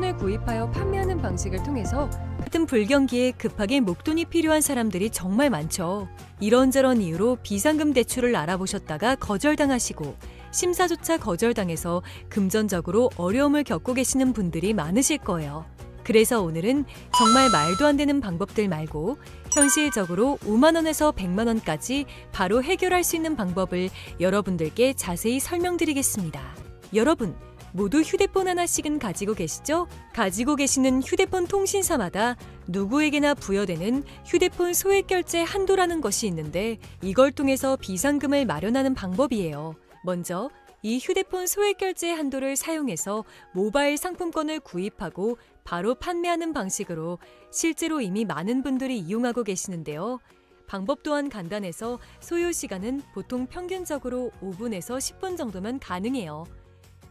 상품권을 구입하여 판매하는 방식을 통해서 같은 불경기에 급하게 목돈이 필요한 사람들이 정말 많죠. 이런저런 이유로 비상금 대출을 알아보셨다가 거절당하시고 심사조차 거절당해서 금전적으로 어려움을 겪고 계시는 분들이 많으실 거예요. 그래서 오늘은 정말 말도 안 되는 방법들 말고 현실적으로 5만 원에서 100만 원까지 바로 해결할 수 있는 방법을 여러분들께 자세히 설명드리겠습니다. 여러분, 모두 휴대폰 하나씩은 가지고 계시죠? 가지고 계시는 휴대폰 통신사마다 누구에게나 부여되는 휴대폰 소액결제 한도라는 것이 있는데 이걸 통해서 비상금을 마련하는 방법이에요. 먼저 이 휴대폰 소액결제 한도를 사용해서 모바일 상품권을 구입하고 바로 판매하는 방식으로 실제로 이미 많은 분들이 이용하고 계시는데요. 방법 또한 간단해서 소요 시간은 보통 평균적으로 5분에서 10분 정도면 가능해요.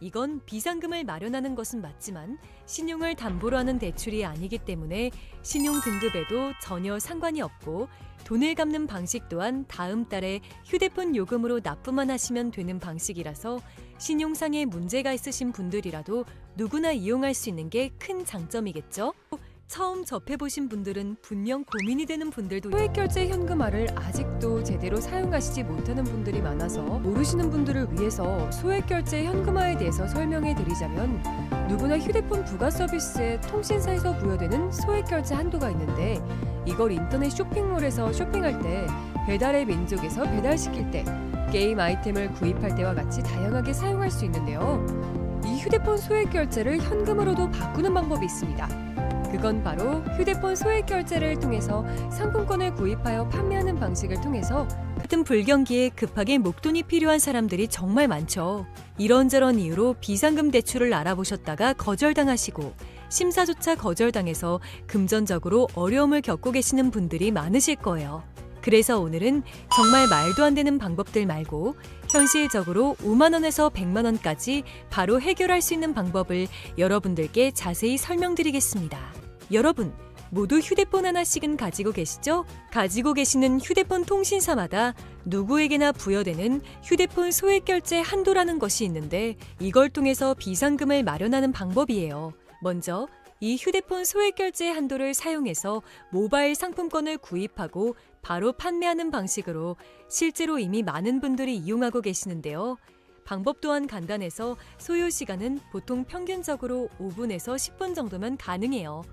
이건 비상금을 마련하는 것은 맞지만 신용을 담보로 하는 대출이 아니기 때문에 신용 등급에도 전혀 상관이 없고 돈을 갚는 방식 또한 다음 달에 휴대폰 요금으로 납부만 하시면 되는 방식이라서 신용상에 문제가 있으신 분들이라도 누구나 이용할 수 있는 게 큰 장점이겠죠? 처음 접해보신 분들은 분명 고민이 되는 분들도 소액결제 현금화를 아직도 제대로 사용하시지 못하는 분들이 많아서 모르시는 분들을 위해서 소액결제 현금화에 대해서 설명해 드리자면 누구나 휴대폰 부가 서비스에 통신사에서 부여되는 소액결제 한도가 있는데 이걸 인터넷 쇼핑몰에서 쇼핑할 때 배달의 민족에서 배달시킬 때 게임 아이템을 구입할 때와 같이 다양하게 사용할 수 있는데요. 이 휴대폰 소액결제를 현금으로도 바꾸는 방법이 있습니다. 그건 바로 휴대폰 소액결제를 통해서 상품권을 구입하여 판매하는 방식을 통해서 같은 불경기에 급하게 목돈이 필요한 사람들이 정말 많죠. 이런저런 이유로 비상금 대출을 알아보셨다가 거절당하시고 심사조차 거절당해서 금전적으로 어려움을 겪고 계시는 분들이 많으실 거예요. 그래서 오늘은 정말 말도 안 되는 방법들 말고 현실적으로 5만 원에서 100만 원까지 바로 해결할 수 있는 방법을 여러분들께 자세히 설명드리겠습니다. 여러분, 모두 휴대폰 하나씩은 가지고 계시죠? 가지고 계시는 휴대폰 통신사마다 누구에게나 부여되는 휴대폰 소액결제 한도라는 것이 있는데 이걸 통해서 비상금을 마련하는 방법이에요. 먼저 이 휴대폰 소액결제 한도를 사용해서 모바일 상품권을 구입하고 바로 판매하는 방식으로 실제로 이미 많은 분들이 이용하고 계시는데요. 방법 또한 간단해서 소요 시간은 보통 평균적으로 5분에서 10분 정도면 가능해요.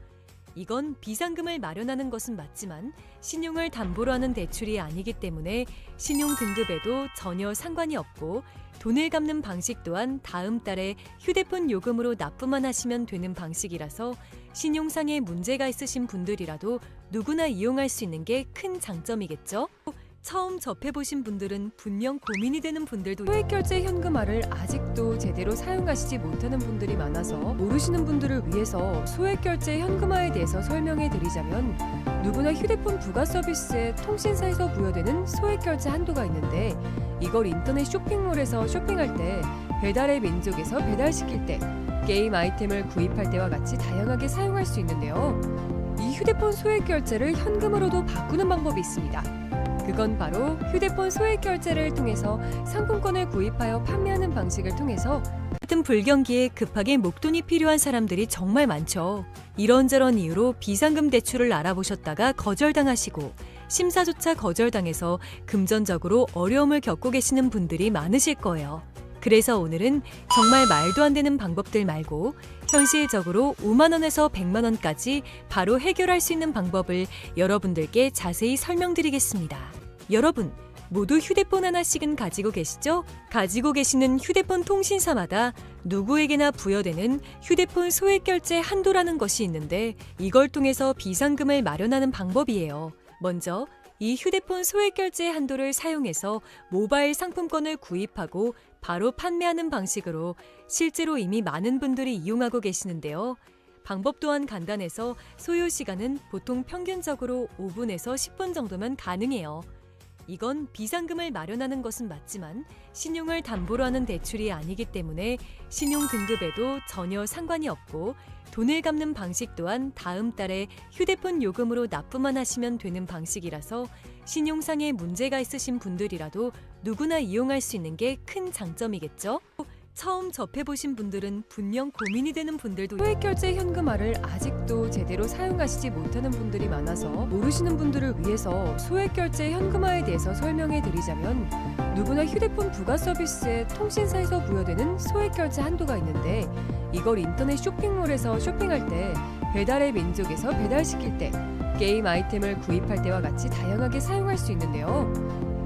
이건 비상금을 마련하는 것은 맞지만 신용을 담보로 하는 대출이 아니기 때문에 신용 등급에도 전혀 상관이 없고 돈을 갚는 방식 또한 다음 달에 휴대폰 요금으로 납부만 하시면 되는 방식이라서 신용상에 문제가 있으신 분들이라도 누구나 이용할 수 있는 게 큰 장점이겠죠? 처음 접해보신 분들은 분명 고민이 되는 분들도 소액결제 현금화를 아직도 제대로 사용하시지 못하는 분들이 많아서 모르시는 분들을 위해서 소액결제 현금화에 대해서 설명해 드리자면 누구나 휴대폰 부가 서비스에 통신사에서 부여되는 소액결제 한도가 있는데 이걸 인터넷 쇼핑몰에서 쇼핑할 때 배달의 민족에서 배달시킬 때 게임 아이템을 구입할 때와 같이 다양하게 사용할 수 있는데요. 이 휴대폰 소액결제를 현금으로도 바꾸는 방법이 있습니다. 그건 바로 휴대폰 소액결제를 통해서 상품권을 구입하여 판매하는 방식을 통해서 같은 불경기에 급하게 목돈이 필요한 사람들이 정말 많죠. 이런저런 이유로 비상금 대출을 알아보셨다가 거절당하시고 심사조차 거절당해서 금전적으로 어려움을 겪고 계시는 분들이 많으실 거예요. 그래서 오늘은 정말 말도 안 되는 방법들 말고 현실적으로 5만 원에서 100만 원까지 바로 해결할 수 있는 방법을 여러분들께 자세히 설명드리겠습니다. 여러분, 모두 휴대폰 하나씩은 가지고 계시죠? 가지고 계시는 휴대폰 통신사마다 누구에게나 부여되는 휴대폰 소액결제 한도라는 것이 있는데 이걸 통해서 비상금을 마련하는 방법이에요. 먼저 이 휴대폰 소액결제 한도를 사용해서 모바일 상품권을 구입하고 바로 판매하는 방식으로 실제로 이미 많은 분들이 이용하고 계시는데요. 방법 또한 간단해서 소요 시간은 보통 평균적으로 5분에서 10분 정도면 가능해요. 이건 비상금을 마련하는 것은 맞지만 신용을 담보로 하는 대출이 아니기 때문에 신용 등급에도 전혀 상관이 없고 돈을 갚는 방식 또한 다음 달에 휴대폰 요금으로 납부만 하시면 되는 방식이라서 신용상에 문제가 있으신 분들이라도 누구나 이용할 수 있는 게 큰 장점이겠죠? 처음 접해보신 분들은 분명 고민이 되는 분들도 소액결제 현금화를 아직도 제대로 사용하시지 못하는 분들이 많아서 모르시는 분들을 위해서 소액결제 현금화에 대해서 설명해 드리자면, 누구나 휴대폰 부가 서비스에 통신사에서 부여되는 소액결제 한도가 있는데, 이걸 인터넷 쇼핑몰에서 쇼핑할 때, 배달의 민족에서 배달시킬 때, 게임 아이템을 구입할 때와 같이 다양하게 사용할 수 있는데요.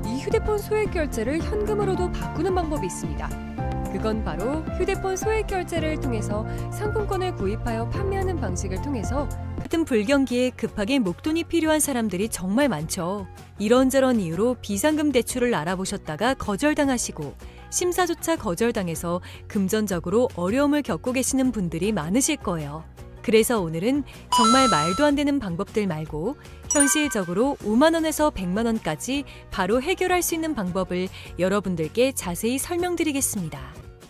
이 휴대폰 소액결제를 현금으로도 바꾸는 방법이 있습니다. 그건 바로 휴대폰 소액결제를 통해서 상품권을 구입하여 판매하는 방식을 통해서 같은 불경기에 급하게 목돈이 필요한 사람들이 정말 많죠. 이런저런 이유로 비상금 대출을 알아보셨다가 거절당하시고 심사조차 거절당해서 금전적으로 어려움을 겪고 계시는 분들이 많으실 거예요. 그래서 오늘은 정말 말도 안 되는 방법들 말고 현실적으로 5만 원에서 100만 원까지 바로 해결할 수 있는 방법을 여러분들께 자세히 설명드리겠습니다.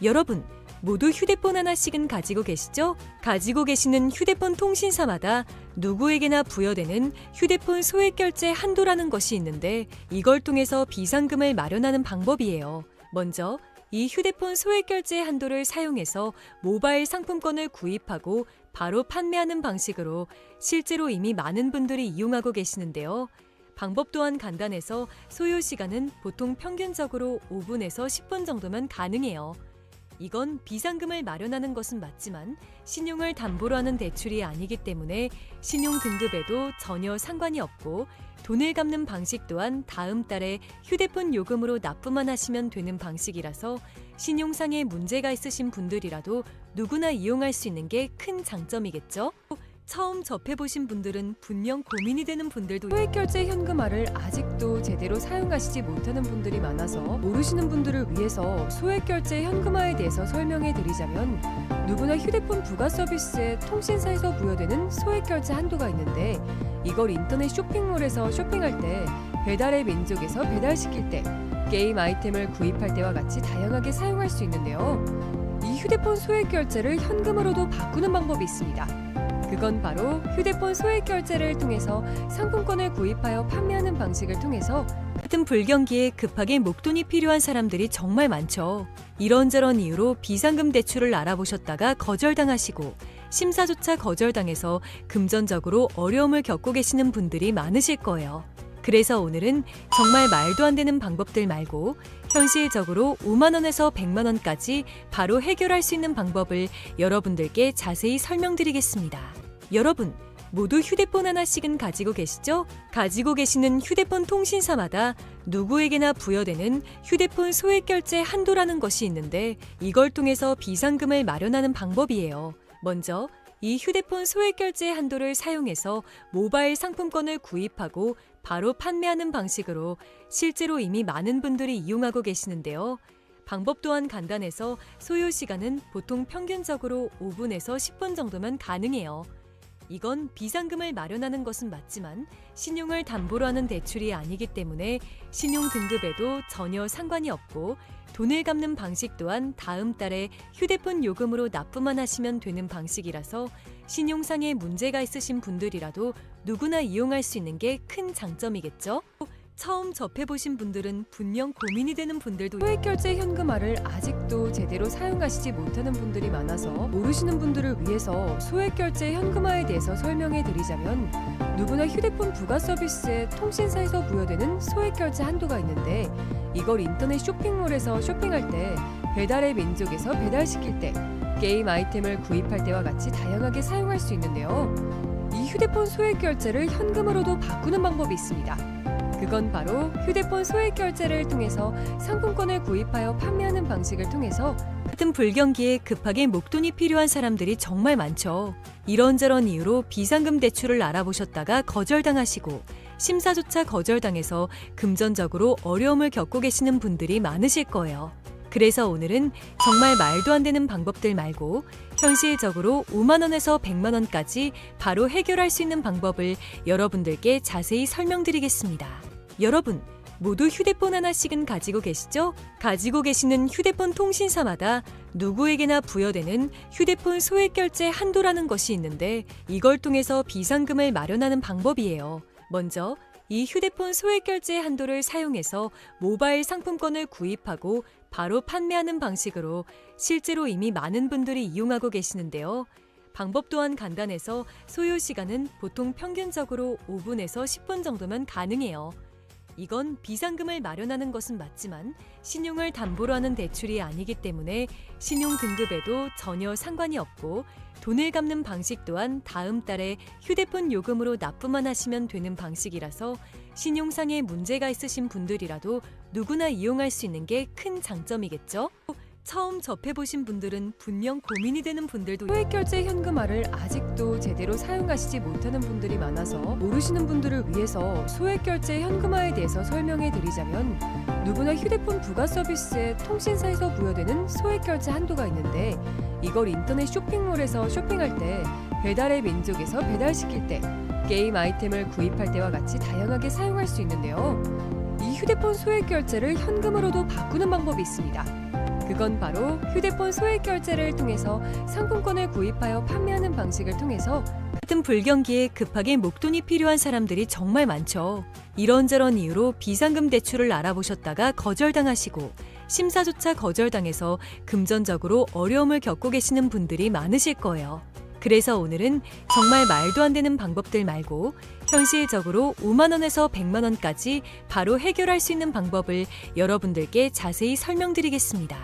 여러분, 모두 휴대폰 하나씩은 가지고 계시죠? 가지고 계시는 휴대폰 통신사마다 누구에게나 부여되는 휴대폰 소액결제 한도라는 것이 있는데, 이걸 통해서 비상금을 마련하는 방법이에요. 먼저 이 휴대폰 소액결제 한도를 사용해서 모바일 상품권을 구입하고 바로 판매하는 방식으로 실제로 이미 많은 분들이 이용하고 계시는데요. 방법 또한 간단해서 소요 시간은 보통 평균적으로 5분에서 10분 정도면 가능해요. 이건 비상금을 마련하는 것은 맞지만 신용을 담보로 하는 대출이 아니기 때문에 신용 등급에도 전혀 상관이 없고, 돈을 갚는 방식 또한 다음 달에 휴대폰 요금으로 납부만 하시면 되는 방식이라서 신용상의 문제가 있으신 분들이라도 누구나 이용할 수 있는 게 큰 장점이겠죠? 처음 접해보신 분들은 분명 고민이 되는 분들도 소액결제 현금화를 아직도 제대로 사용하시지 못하는 분들이 많아서 모르시는 분들을 위해서 소액결제 현금화에 대해서 설명해 드리자면, 누구나 휴대폰 부가 서비스에 통신사에서 부여되는 소액결제 한도가 있는데, 이걸 인터넷 쇼핑몰에서 쇼핑할 때, 배달의 민족에서 배달시킬 때, 게임 아이템을 구입할 때와 같이 다양하게 사용할 수 있는데요. 이 휴대폰 소액결제를 현금으로도 바꾸는 방법이 있습니다. 그건 바로 휴대폰 소액결제를 통해서 상품권을 구입하여 판매하는 방식을 통해서 같은 불경기에 급하게 목돈이 필요한 사람들이 정말 많죠. 이런저런 이유로 비상금 대출을 알아보셨다가 거절당하시고 심사조차 거절당해서 금전적으로 어려움을 겪고 계시는 분들이 많으실 거예요. 그래서 오늘은 정말 말도 안 되는 방법들 말고 현실적으로 5만 원에서 100만 원까지 바로 해결할 수 있는 방법을 여러분들께 자세히 설명드리겠습니다. 여러분, 모두 휴대폰 하나씩은 가지고 계시죠? 가지고 계시는 휴대폰 통신사마다 누구에게나 부여되는 휴대폰 소액결제 한도라는 것이 있는데, 이걸 통해서 비상금을 마련하는 방법이에요. 먼저 이 휴대폰 소액결제 한도를 사용해서 모바일 상품권을 구입하고 바로 판매하는 방식으로 실제로 이미 많은 분들이 이용하고 계시는데요. 방법 또한 간단해서 소요 시간은 보통 평균적으로 5분에서 10분 정도면 가능해요. 이건 비상금을 마련하는 것은 맞지만 신용을 담보로 하는 대출이 아니기 때문에 신용 등급에도 전혀 상관이 없고, 돈을 갚는 방식 또한 다음 달에 휴대폰 요금으로 납부만 하시면 되는 방식이라서 신용상의 문제가 있으신 분들이라도 누구나 이용할 수 있는 게 큰 장점이겠죠? 처음 접해보신 분들은 분명 고민이 되는 분들도 소액결제 현금화를 아직도 제대로 사용하시지 못하는 분들이 많아서 모르시는 분들을 위해서 소액결제 현금화에 대해서 설명해 드리자면, 누구나 휴대폰 부가 서비스에 통신사에서 부여되는 소액결제 한도가 있는데, 이걸 인터넷 쇼핑몰에서 쇼핑할 때, 배달의 민족에서 배달시킬 때, 게임 아이템을 구입할 때와 같이 다양하게 사용할 수 있는데요. 이 휴대폰 소액결제를 현금으로도 바꾸는 방법이 있습니다. 그건 바로 휴대폰 소액결제를 통해서 상품권을 구입하여 판매하는 방식을 통해서 같은 불경기에 급하게 목돈이 필요한 사람들이 정말 많죠. 이런저런 이유로 비상금 대출을 알아보셨다가 거절당하시고 심사조차 거절당해서 금전적으로 어려움을 겪고 계시는 분들이 많으실 거예요. 그래서 오늘은 정말 말도 안 되는 방법들 말고 현실적으로 5만 원에서 100만 원까지 바로 해결할 수 있는 방법을 여러분들께 자세히 설명드리겠습니다. 여러분, 모두 휴대폰 하나씩은 가지고 계시죠? 가지고 계시는 휴대폰 통신사마다 누구에게나 부여되는 휴대폰 소액결제 한도라는 것이 있는데, 이걸 통해서 비상금을 마련하는 방법이에요. 먼저 이 휴대폰 소액결제 한도를 사용해서 모바일 상품권을 구입하고 바로 판매하는 방식으로 실제로 이미 많은 분들이 이용하고 계시는데요. 방법 또한 간단해서 소요 시간은 보통 평균적으로 5분에서 10분 정도면 가능해요. 이건 비상금을 마련하는 것은 맞지만 신용을 담보로 하는 대출이 아니기 때문에 신용 등급에도 전혀 상관이 없고 돈을 갚는 방식 또한 다음 달에 휴대폰 요금으로 납부만 하시면 되는 방식이라서 신용상에 문제가 있으신 분들이라도 누구나 이용할 수 있는 게 큰 장점이겠죠? 처음 접해보신 분들은 분명 고민이 되는 분들도 소액결제 현금화를 아직도 제대로 사용하시지 못하는 분들이 많아서 모르시는 분들을 위해서 소액결제 현금화에 대해서 설명해 드리자면 누구나 휴대폰 부가 서비스에 통신사에서 부여되는 소액결제 한도가 있는데 이걸 인터넷 쇼핑몰에서 쇼핑할 때 배달의 민족에서 배달시킬 때 게임 아이템을 구입할 때와 같이 다양하게 사용할 수 있는데요. 이 휴대폰 소액결제를 현금으로도 바꾸는 방법이 있습니다. 그건 바로 휴대폰 소액결제를 통해서 상품권을 구입하여 판매하는 방식을 통해서 같은 불경기에 급하게 목돈이 필요한 사람들이 정말 많죠. 이런저런 이유로 비상금 대출을 알아보셨다가 거절당하시고 심사조차 거절당해서 금전적으로 어려움을 겪고 계시는 분들이 많으실 거예요. 그래서 오늘은 정말 말도 안 되는 방법들 말고 현실적으로 5만 원에서 100만 원까지 바로 해결할 수 있는 방법을 여러분들께 자세히 설명드리겠습니다.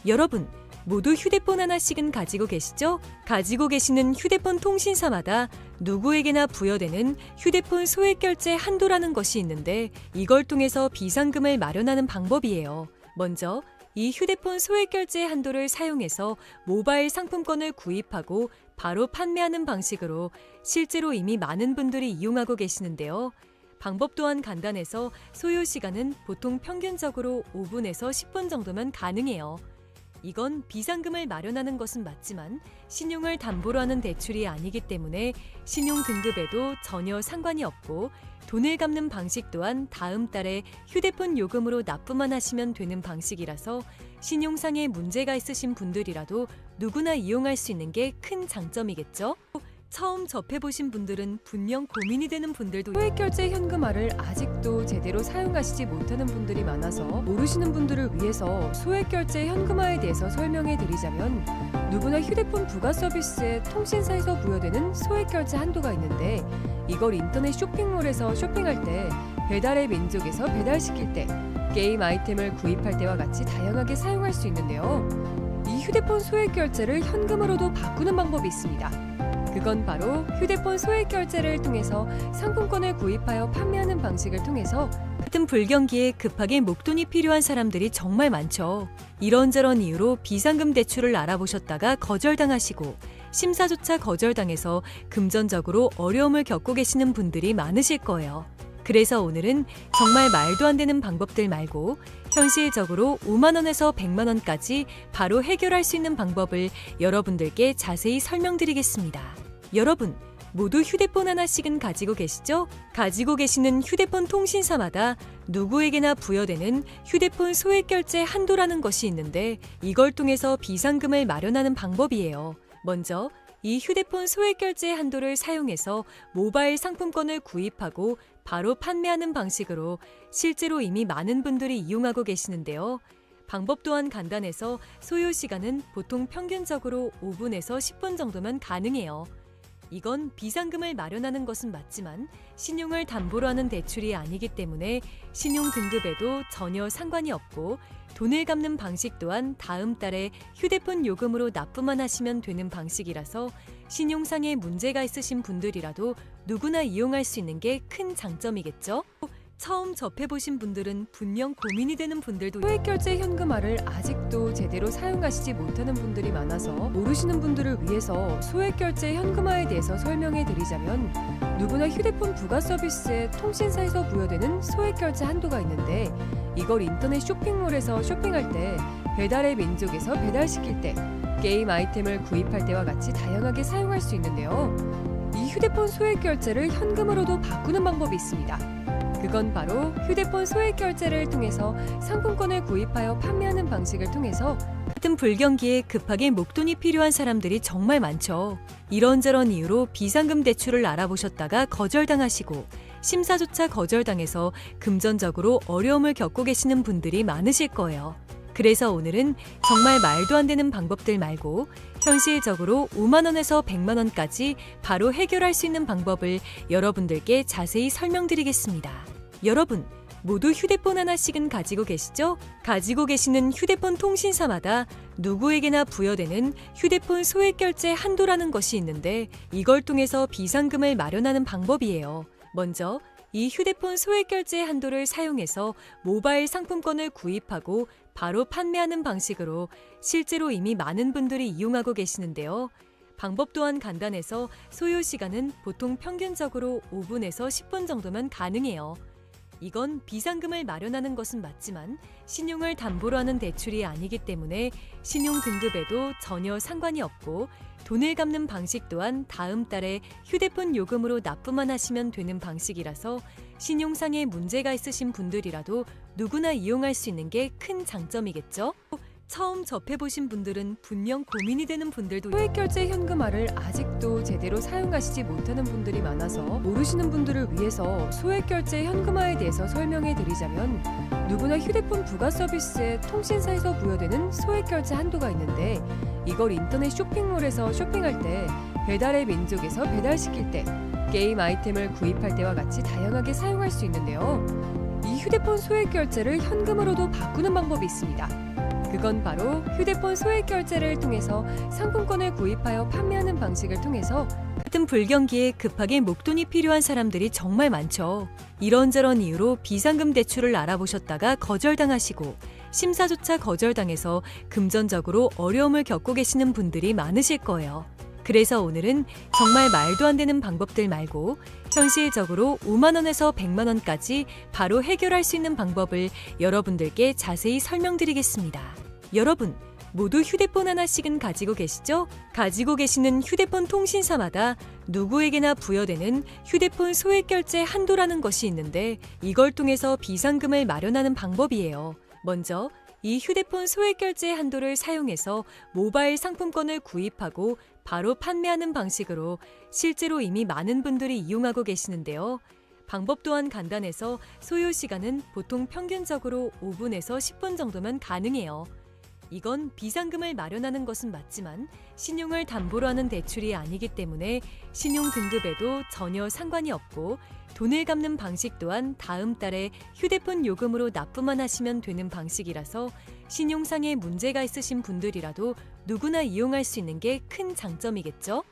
여러분, 모두 휴대폰 하나씩은 가지고 계시죠? 가지고 계시는 휴대폰 통신사마다 누구에게나 부여되는 휴대폰 소액결제 한도라는 것이 있는데 이걸 통해서 비상금을 마련하는 방법이에요. 먼저 이 휴대폰 소액결제 한도를 사용해서 모바일 상품권을 구입하고 바로 판매하는 방식으로 실제로 이미 많은 분들이 이용하고 계시는데요. 방법 또한 간단해서 소요 시간은 보통 평균적으로 5분에서 10분 정도면 가능해요. 이건 비상금을 마련하는 것은 맞지만 신용을 담보로 하는 대출이 아니기 때문에 신용 등급에도 전혀 상관이 없고 돈을 갚는 방식 또한 다음 달에 휴대폰 요금으로 납부만 하시면 되는 방식이라서 신용상에 문제가 있으신 분들이라도 누구나 이용할 수 있는 게 큰 장점이겠죠? 처음 접해보신 분들은 분명 고민이 되는 분들도 소액결제 현금화를 아직도 제대로 사용하시지 못하는 분들이 많아서 모르시는 분들을 위해서 소액결제 현금화에 대해서 설명해 드리자면 누구나 휴대폰 부가 서비스에 통신사에서 부여되는 소액결제 한도가 있는데 이걸 인터넷 쇼핑몰에서 쇼핑할 때 배달의 민족에서 배달시킬 때 게임 아이템을 구입할 때와 같이 다양하게 사용할 수 있는데요. 이 휴대폰 소액결제를 현금으로도 바꾸는 방법이 있습니다. 그건 바로 휴대폰 소액결제를 통해서 상품권을 구입하여 판매하는 방식을 통해서 같은 불경기에 급하게 목돈이 필요한 사람들이 정말 많죠. 이런저런 이유로 비상금 대출을 알아보셨다가 거절당하시고 심사조차 거절당해서 금전적으로 어려움을 겪고 계시는 분들이 많으실 거예요. 그래서 오늘은 정말 말도 안 되는 방법들 말고 현실적으로 5만 원에서 100만 원까지 바로 해결할 수 있는 방법을 여러분들께 자세히 설명드리겠습니다. 여러분, 모두 휴대폰 하나씩은 가지고 계시죠? 가지고 계시는 휴대폰 통신사마다 누구에게나 부여되는 휴대폰 소액결제 한도라는 것이 있는데 이걸 통해서 비상금을 마련하는 방법이에요. 먼저 이 휴대폰 소액결제 한도를 사용해서 모바일 상품권을 구입하고 바로 판매하는 방식으로 실제로 이미 많은 분들이 이용하고 계시는데요. 방법 또한 간단해서 소요 시간은 보통 평균적으로 5분에서 10분 정도면 가능해요. 이건 비상금을 마련하는 것은 맞지만 신용을 담보로 하는 대출이 아니기 때문에 신용 등급에도 전혀 상관이 없고 돈을 갚는 방식 또한 다음 달에 휴대폰 요금으로 납부만 하시면 되는 방식이라서 신용상에 문제가 있으신 분들이라도 누구나 이용할 수 있는 게 큰 장점이겠죠? 처음 접해보신 분들은 분명 고민이 되는 분들도 소액결제 현금화를 아직도 제대로 사용하시지 못하는 분들이 많아서 모르시는 분들을 위해서 소액결제 현금화에 대해서 설명해 드리자면 누구나 휴대폰 부가 서비스에 통신사에서 부여되는 소액결제 한도가 있는데 이걸 인터넷 쇼핑몰에서 쇼핑할 때 배달의 민족에서 배달시킬 때 게임 아이템을 구입할 때와 같이 다양하게 사용할 수 있는데요. 이 휴대폰 소액결제를 현금으로도 바꾸는 방법이 있습니다. 그건 바로 휴대폰 소액결제를 통해서 상품권을 구입하여 판매하는 방식을 통해서 같은 불경기에 급하게 목돈이 필요한 사람들이 정말 많죠. 이런저런 이유로 비상금 대출을 알아보셨다가 거절당하시고 심사조차 거절당해서 금전적으로 어려움을 겪고 계시는 분들이 많으실 거예요. 그래서 오늘은 정말 말도 안 되는 방법들 말고 현실적으로 5만 원에서 100만 원까지 바로 해결할 수 있는 방법을 여러분들께 자세히 설명드리겠습니다. 여러분, 모두 휴대폰 하나씩은 가지고 계시죠? 가지고 계시는 휴대폰 통신사마다 누구에게나 부여되는 휴대폰 소액결제 한도라는 것이 있는데 이걸 통해서 비상금을 마련하는 방법이에요. 먼저 이 휴대폰 소액결제 한도를 사용해서 모바일 상품권을 구입하고 바로 판매하는 방식으로 실제로 이미 많은 분들이 이용하고 계시는데요. 방법 또한 간단해서 소요 시간은 보통 평균적으로 5분에서 10분 정도면 가능해요. 이건 비상금을 마련하는 것은 맞지만 신용을 담보로 하는 대출이 아니기 때문에 신용 등급에도 전혀 상관이 없고 돈을 갚는 방식 또한 다음 달에 휴대폰 요금으로 납부만 하시면 되는 방식이라서 신용상에 문제가 있으신 분들이라도 누구나 이용할 수 있는 게 큰 장점이겠죠? 처음 접해보신 분들은 분명 고민이 되는 분들도 소액결제 현금화를 아직도 제대로 사용하시지 못하는 분들이 많아서 모르시는 분들을 위해서 소액결제 현금화에 대해서 설명해 드리자면 누구나 휴대폰 부가 서비스에 통신사에서 부여되는 소액결제 한도가 있는데 이걸 인터넷 쇼핑몰에서 쇼핑할 때 배달의 민족에서 배달시킬 때 게임 아이템을 구입할 때와 같이 다양하게 사용할 수 있는데요. 이 휴대폰 소액결제를 현금으로도 바꾸는 방법이 있습니다. 그건 바로 휴대폰 소액결제를 통해서 상품권을 구입하여 판매하는 방식을 통해서 같은 불경기에 급하게 목돈이 필요한 사람들이 정말 많죠. 이런저런 이유로 비상금 대출을 알아보셨다가 거절당하시고 심사조차 거절당해서 금전적으로 어려움을 겪고 계시는 분들이 많으실 거예요. 그래서 오늘은 정말 말도 안 되는 방법들 말고 현실적으로 5만 원에서 100만 원까지 바로 해결할 수 있는 방법을 여러분들께 자세히 설명드리겠습니다. 여러분, 모두 휴대폰 하나씩은 가지고 계시죠? 가지고 계시는 휴대폰 통신사마다 누구에게나 부여되는 휴대폰 소액결제 한도라는 것이 있는데 이걸 통해서 비상금을 마련하는 방법이에요. 먼저 이 휴대폰 소액결제 한도를 사용해서 모바일 상품권을 구입하고 바로 판매하는 방식으로 실제로 이미 많은 분들이 이용하고 계시는데요. 방법 또한 간단해서 소요 시간은 보통 평균적으로 5분에서 10분 정도면 가능해요. 이건 비상금을 마련하는 것은 맞지만 신용을 담보로 하는 대출이 아니기 때문에 신용 등급에도 전혀 상관이 없고 돈을 갚는 방식 또한 다음 달에 휴대폰 요금으로 납부만 하시면 되는 방식이라서 신용상에 문제가 있으신 분들이라도 누구나 이용할 수 있는 게 큰 장점이겠죠?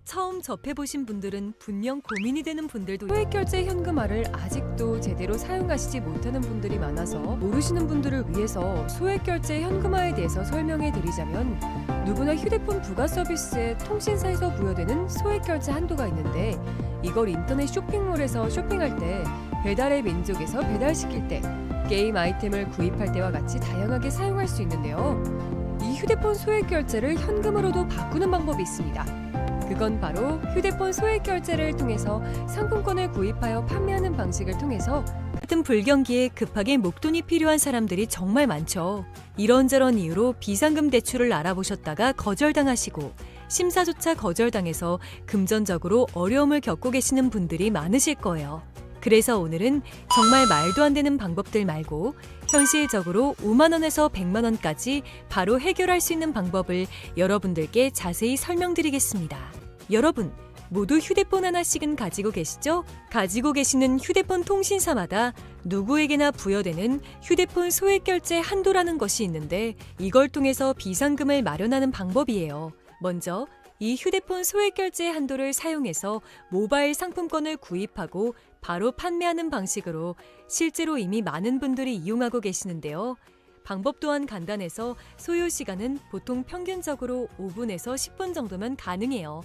처음 접해보신 분들은 분명 고민이 되는 분들도 소액결제 현금화를 아직도 제대로 사용하시지 못하는 분들이 많아서 모르시는 분들을 위해서 소액결제 현금화에 대해서 설명해 드리자면 누구나 휴대폰 부가 서비스에 통신사에서 부여되는 소액결제 한도가 있는데 이걸 인터넷 쇼핑몰에서 쇼핑할 때 배달의 민족에서 배달시킬 때 게임 아이템을 구입할 때와 같이 다양하게 사용할 수 있는데요. 이 휴대폰 소액결제를 현금으로도 바꾸는 방법이 있습니다. 그건 바로 휴대폰 소액결제를 통해서 상품권을 구입하여 판매하는 방식을 통해서 같은 불경기에 급하게 목돈이 필요한 사람들이 정말 많죠. 이런저런 이유로 비상금 대출을 알아보셨다가 거절당하시고 심사조차 거절당해서 금전적으로 어려움을 겪고 계시는 분들이 많으실 거예요. 그래서 오늘은 정말 말도 안 되는 방법들 말고 현실적으로 5만 원에서 100만 원까지 바로 해결할 수 있는 방법을 여러분들께 자세히 설명드리겠습니다. 여러분, 모두 휴대폰 하나씩은 가지고 계시죠? 가지고 계시는 휴대폰 통신사마다 누구에게나 부여되는 휴대폰 소액결제 한도라는 것이 있는데 이걸 통해서 비상금을 마련하는 방법이에요. 먼저 이 휴대폰 소액결제 한도를 사용해서 모바일 상품권을 구입하고 바로 판매하는 방식으로 실제로 이미 많은 분들이 이용하고 계시는데요. 방법 또한 간단해서 소요 시간은 보통 평균적으로 5분에서 10분 정도면 가능해요.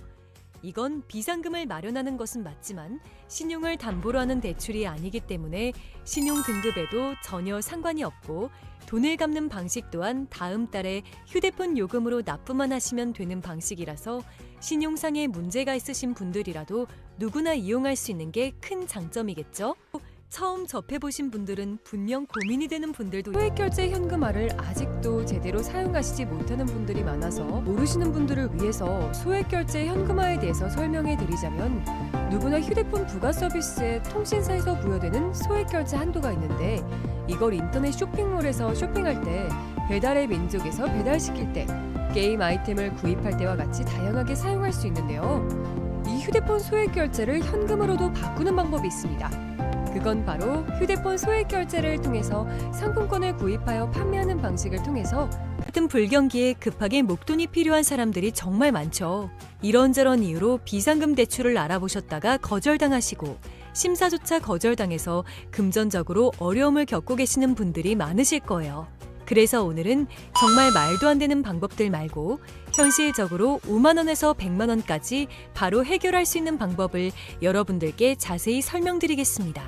이건 비상금을 마련하는 것은 맞지만 신용을 담보로 하는 대출이 아니기 때문에 신용 등급에도 전혀 상관이 없고 돈을 갚는 방식 또한 다음 달에 휴대폰 요금으로 납부만 하시면 되는 방식이라서 신용상에 문제가 있으신 분들이라도 누구나 이용할 수 있는 게 큰 장점이겠죠? 처음 접해보신 분들은 분명 고민이 되는 분들도 소액결제 현금화를 아직도 제대로 사용하시지 못하는 분들이 많아서 모르시는 분들을 위해서 소액결제 현금화에 대해서 설명해 드리자면 누구나 휴대폰 부가 서비스에 통신사에서 부여되는 소액결제 한도가 있는데 이걸 인터넷 쇼핑몰에서 쇼핑할 때 배달의 민족에서 배달시킬 때, 게임 아이템을 구입할 때와 같이 다양하게 사용할 수 있는데요. 이 휴대폰 소액 결제를 현금으로도 바꾸는 방법이 있습니다. 그건 바로 휴대폰 소액 결제를 통해서 상품권을 구입하여 판매하는 방식을 통해서 같은 불경기에 급하게 목돈이 필요한 사람들이 정말 많죠. 이런저런 이유로 비상금 대출을 알아보셨다가 거절당하시고 심사조차 거절당해서 금전적으로 어려움을 겪고 계시는 분들이 많으실 거예요. 그래서 오늘은 정말 말도 안 되는 방법들 말고 현실적으로 5만 원에서 100만 원까지 바로 해결할 수 있는 방법을 여러분들께 자세히 설명드리겠습니다.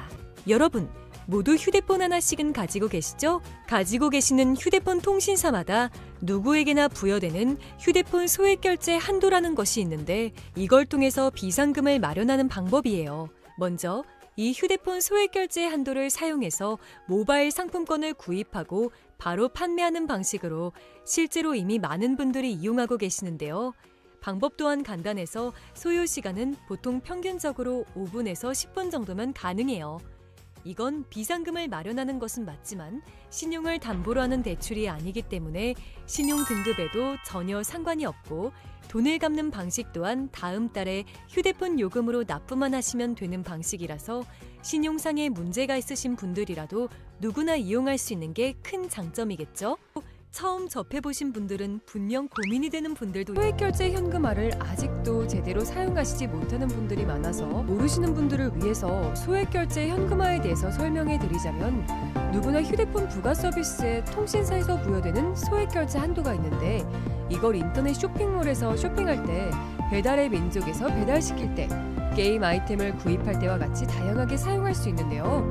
여러분, 모두 휴대폰 하나씩은 가지고 계시죠? 가지고 계시는 휴대폰 통신사마다 누구에게나 부여되는 휴대폰 소액 결제 한도라는 것이 있는데 이걸 통해서 비상금을 마련하는 방법이에요. 먼저 이 휴대폰 소액 결제 한도를 사용해서 모바일 상품권을 구입하고 바로 판매하는 방식으로 실제로 이미 많은 분들이 이용하고 계시는데요. 방법 또한 간단해서 소요 시간은 보통 평균적으로 5분에서 10분 정도면 가능해요. 이건 비상금을 마련하는 것은 맞지만 신용을 담보로 하는 대출이 아니기 때문에 신용 등급에도 전혀 상관이 없고 돈을 갚는 방식 또한 다음 달에 휴대폰 요금으로 납부만 하시면 되는 방식이라서 신용상에 문제가 있으신 분들이라도 누구나 이용할 수 있는 게 큰 장점이겠죠? 처음 접해보신 분들은 분명 고민이 되는 분들도 소액결제 현금화를 아직도 제대로 사용하시지 못하는 분들이 많아서 모르시는 분들을 위해서 소액결제 현금화에 대해서 설명해 드리자면 누구나 휴대폰 부가 서비스에 통신사에서 부여되는 소액결제 한도가 있는데 이걸 인터넷 쇼핑몰에서 쇼핑할 때, 배달의 민족에서 배달시킬 때, 게임 아이템을 구입할 때와 같이 다양하게 사용할 수 있는데요.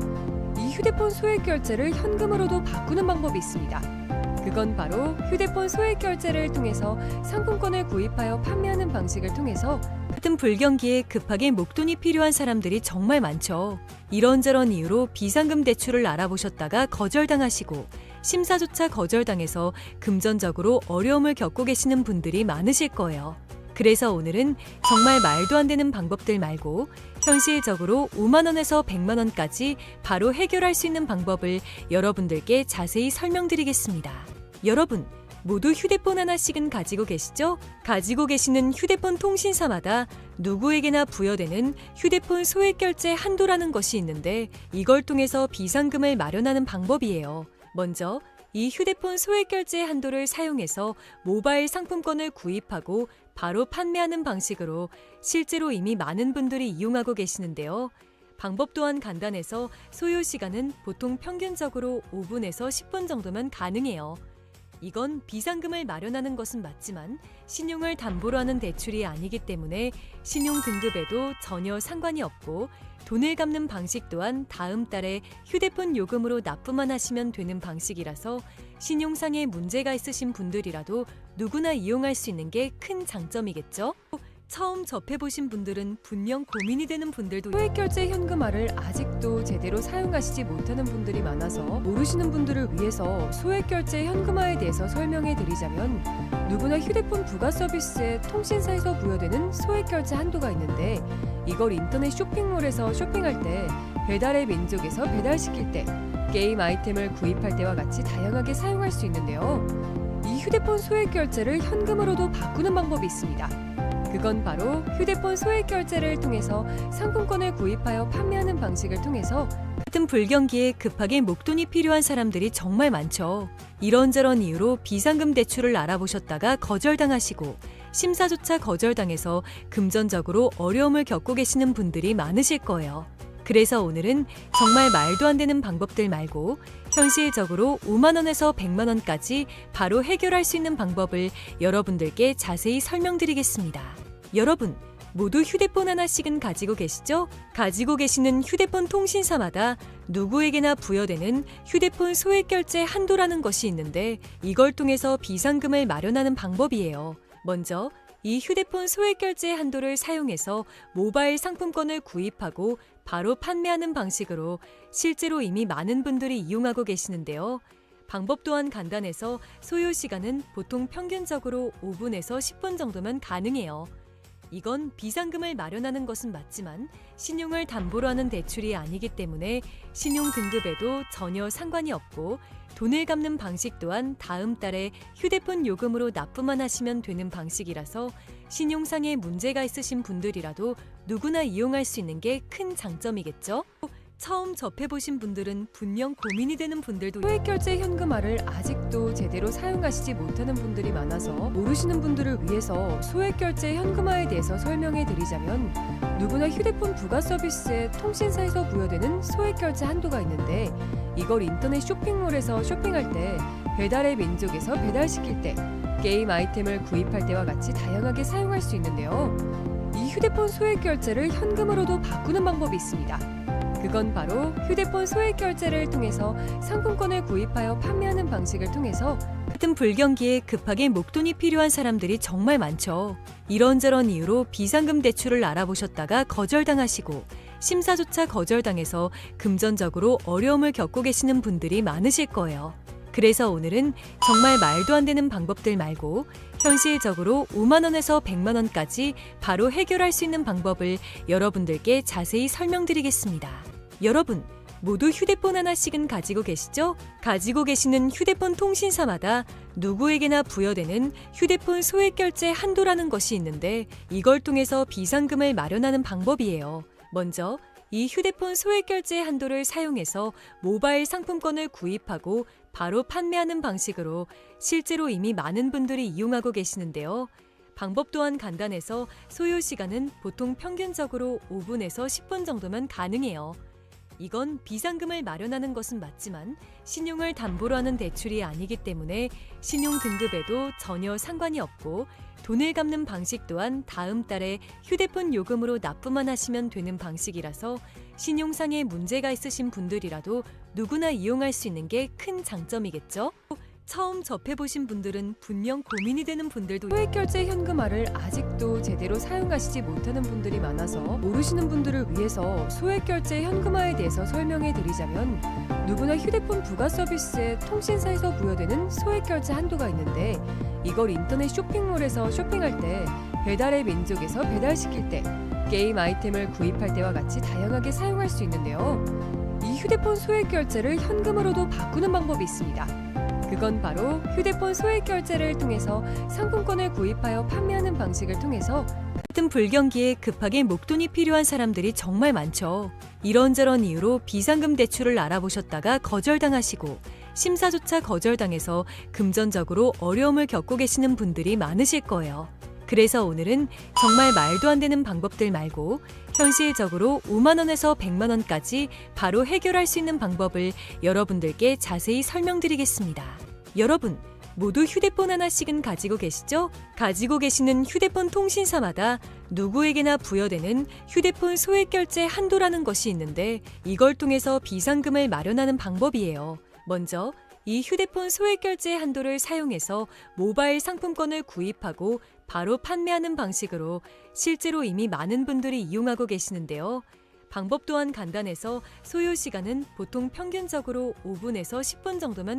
이 휴대폰 소액결제를 현금으로도 바꾸는 방법이 있습니다. 그건 바로 휴대폰 소액 결제를 통해서 상품권을 구입하여 판매하는 방식을 통해서 같은 불경기에 급하게 목돈이 필요한 사람들이 정말 많죠. 이런저런 이유로 비상금 대출을 알아보셨다가 거절당하시고 심사조차 거절당해서 금전적으로 어려움을 겪고 계시는 분들이 많으실 거예요. 그래서 오늘은 정말 말도 안 되는 방법들 말고 현실적으로 5만 원에서 100만 원까지 바로 해결할 수 있는 방법을 여러분들께 자세히 설명드리겠습니다. 여러분, 모두 휴대폰 하나씩은 가지고 계시죠? 가지고 계시는 휴대폰 통신사마다 누구에게나 부여되는 휴대폰 소액 결제 한도라는 것이 있는데 이걸 통해서 비상금을 마련하는 방법이에요. 먼저 이 휴대폰 소액 결제 한도를 사용해서 모바일 상품권을 구입하고 바로 판매하는 방식으로 실제로 이미 많은 분들이 이용하고 계시는데요. 방법 또한 간단해서 소요 시간은 보통 평균적으로 5분에서 10분 정도면 가능해요. 이건 비상금을 마련하는 것은 맞지만 신용을 담보로 하는 대출이 아니기 때문에 신용 등급에도 전혀 상관이 없고 돈을 갚는 방식 또한 다음 달에 휴대폰 요금으로 납부만 하시면 되는 방식이라서 신용상에 문제가 있으신 분들이라도 누구나 이용할 수 있는 게 큰 장점이겠죠? 처음 접해보신 분들은 분명 고민이 되는 분들도 소액결제 현금화를 아직도 제대로 사용하시지 못하는 분들이 많아서 모르시는 분들을 위해서 소액결제 현금화에 대해서 설명해 드리자면 누구나 휴대폰 부가 서비스에 통신사에서 부여되는 소액결제 한도가 있는데 이걸 인터넷 쇼핑몰에서 쇼핑할 때, 배달의 민족에서 배달시킬 때, 게임 아이템을 구입할 때와 같이 다양하게 사용할 수 있는데요. 이 휴대폰 소액결제를 현금으로도 바꾸는 방법이 있습니다. 그건 바로 휴대폰 소액 결제를 통해서 상품권을 구입하여 판매하는 방식을 통해서 같은 불경기에 급하게 목돈이 필요한 사람들이 정말 많죠. 이런저런 이유로 비상금 대출을 알아보셨다가 거절당하시고 심사조차 거절당해서 금전적으로 어려움을 겪고 계시는 분들이 많으실 거예요. 그래서 오늘은 정말 말도 안 되는 방법들 말고 현실적으로 5만 원에서 100만 원까지 바로 해결할 수 있는 방법을 여러분들께 자세히 설명드리겠습니다. 여러분, 모두 휴대폰 하나씩은 가지고 계시죠? 가지고 계시는 휴대폰 통신사마다 누구에게나 부여되는 휴대폰 소액 결제 한도라는 것이 있는데 이걸 통해서 비상금을 마련하는 방법이에요. 먼저 이 휴대폰 소액 결제 한도를 사용해서 모바일 상품권을 구입하고 바로 판매하는 방식으로 실제로 이미 많은 분들이 이용하고 계시는데요. 방법 또한 간단해서 소요 시간은 보통 평균적으로 5분에서 10분 정도면 가능해요. 이건 비상금을 마련하는 것은 맞지만 신용을 담보로 하는 대출이 아니기 때문에 신용 등급에도 전혀 상관이 없고 돈을 갚는 방식 또한 다음 달에 휴대폰 요금으로 납부만 하시면 되는 방식이라서 신용상에 문제가 있으신 분들이라도 누구나 이용할 수 있는 게 큰 장점이겠죠? 처음 접해보신 분들은 분명 고민이 되는 분들도 소액결제 현금화를 아직도 제대로 사용하시지 못하는 분들이 많아서 모르시는 분들을 위해서 소액결제 현금화에 대해서 설명해 드리자면 누구나 휴대폰 부가 서비스에 통신사에서 부여되는 소액결제 한도가 있는데 이걸 인터넷 쇼핑몰에서 쇼핑할 때 배달의 민족에서 배달시킬 때 게임 아이템을 구입할 때와 같이 다양하게 사용할 수 있는데요. 이 휴대폰 소액결제를 현금으로도 바꾸는 방법이 있습니다. 그건 바로 휴대폰 소액결제를 통해서 상품권을 구입하여 판매하는 방식을 통해서 같은 불경기에 급하게 목돈이 필요한 사람들이 정말 많죠. 이런저런 이유로 비상금 대출을 알아보셨다가 거절당하시고 심사조차 거절당해서 금전적으로 어려움을 겪고 계시는 분들이 많으실 거예요. 그래서 오늘은 정말 말도 안 되는 방법들 말고 현실적으로 5만 원에서 100만 원까지 바로 해결할 수 있는 방법을 여러분들께 자세히 설명드리겠습니다. 여러분, 모두 휴대폰 하나씩은 가지고 계시죠? 가지고 계시는 휴대폰 통신사마다 누구에게나 부여되는 휴대폰 소액결제 한도라는 것이 있는데 이걸 통해서 비상금을 마련하는 방법이에요. 먼저 이 휴대폰 소액결제 한도를 사용해서 모바일 상품권을 구입하고 바로 판매하는 방식으로 실제로 이미 많은 분들이 이용하고 계시는데요. 방법 또한 간단해서 소요 시간은 보통 평균적으로 5분에서 10분 정도면 가능해요. 이건 비상금을 마련하는 것은 맞지만 신용을 담보로 하는 대출이 아니기 때문에 신용 등급에도 전혀 상관이 없고 돈을 갚는 방식 또한 다음 달에 휴대폰 요금으로 납부만 하시면 되는 방식이라서 신용상에 문제가 있으신 분들이라도 누구나 이용할 수 있는 게 큰 장점이겠죠? 처음 접해보신 분들은 분명 고민이 되는 분들도 소액결제 현금화를 아직도 제대로 사용하시지 못하는 분들이 많아서 모르시는 분들을 위해서 소액결제 현금화에 대해서 설명해 드리자면 누구나 휴대폰 부가 서비스에 통신사에서 부여되는 소액결제 한도가 있는데 이걸 인터넷 쇼핑몰에서 쇼핑할 때 배달의 민족에서 배달시킬 때 게임 아이템을 구입할 때와 같이 다양하게 사용할 수 있는데요. 이 휴대폰 소액결제를 현금으로도 바꾸는 방법이 있습니다. 그건 바로 휴대폰 소액결제를 통해서 상품권을 구입하여 판매하는 방식을 통해서 같은 불경기에 급하게 목돈이 필요한 사람들이 정말 많죠. 이런저런 이유로 비상금 대출을 알아보셨다가 거절당하시고 심사조차 거절당해서 금전적으로 어려움을 겪고 계시는 분들이 많으실 거예요. 그래서 오늘은 정말 말도 안 되는 방법들 말고 현실적으로 5만 원에서 100만 원까지 바로 해결할 수 있는 방법을 여러분들께 자세히 설명드리겠습니다. 여러분, 모두 휴대폰 하나씩은 가지고 계시죠? 가지고 계시는 휴대폰 통신사마다 누구에게나 부여되는 휴대폰 소액결제 한도라는 것이 있는데 이걸 통해서 비상금을 마련하는 방법이에요. 먼저 이 휴대폰 소액결제 한도를 사용해서 모바일 상품권을 구입하고 바로 판매하는 방식으로 실제로 이미 많은 분들이 이용하고 계시는데요. 방법 또한 간단해서 소요 시간은 보통 평균적으로 5분에서 10분 정도면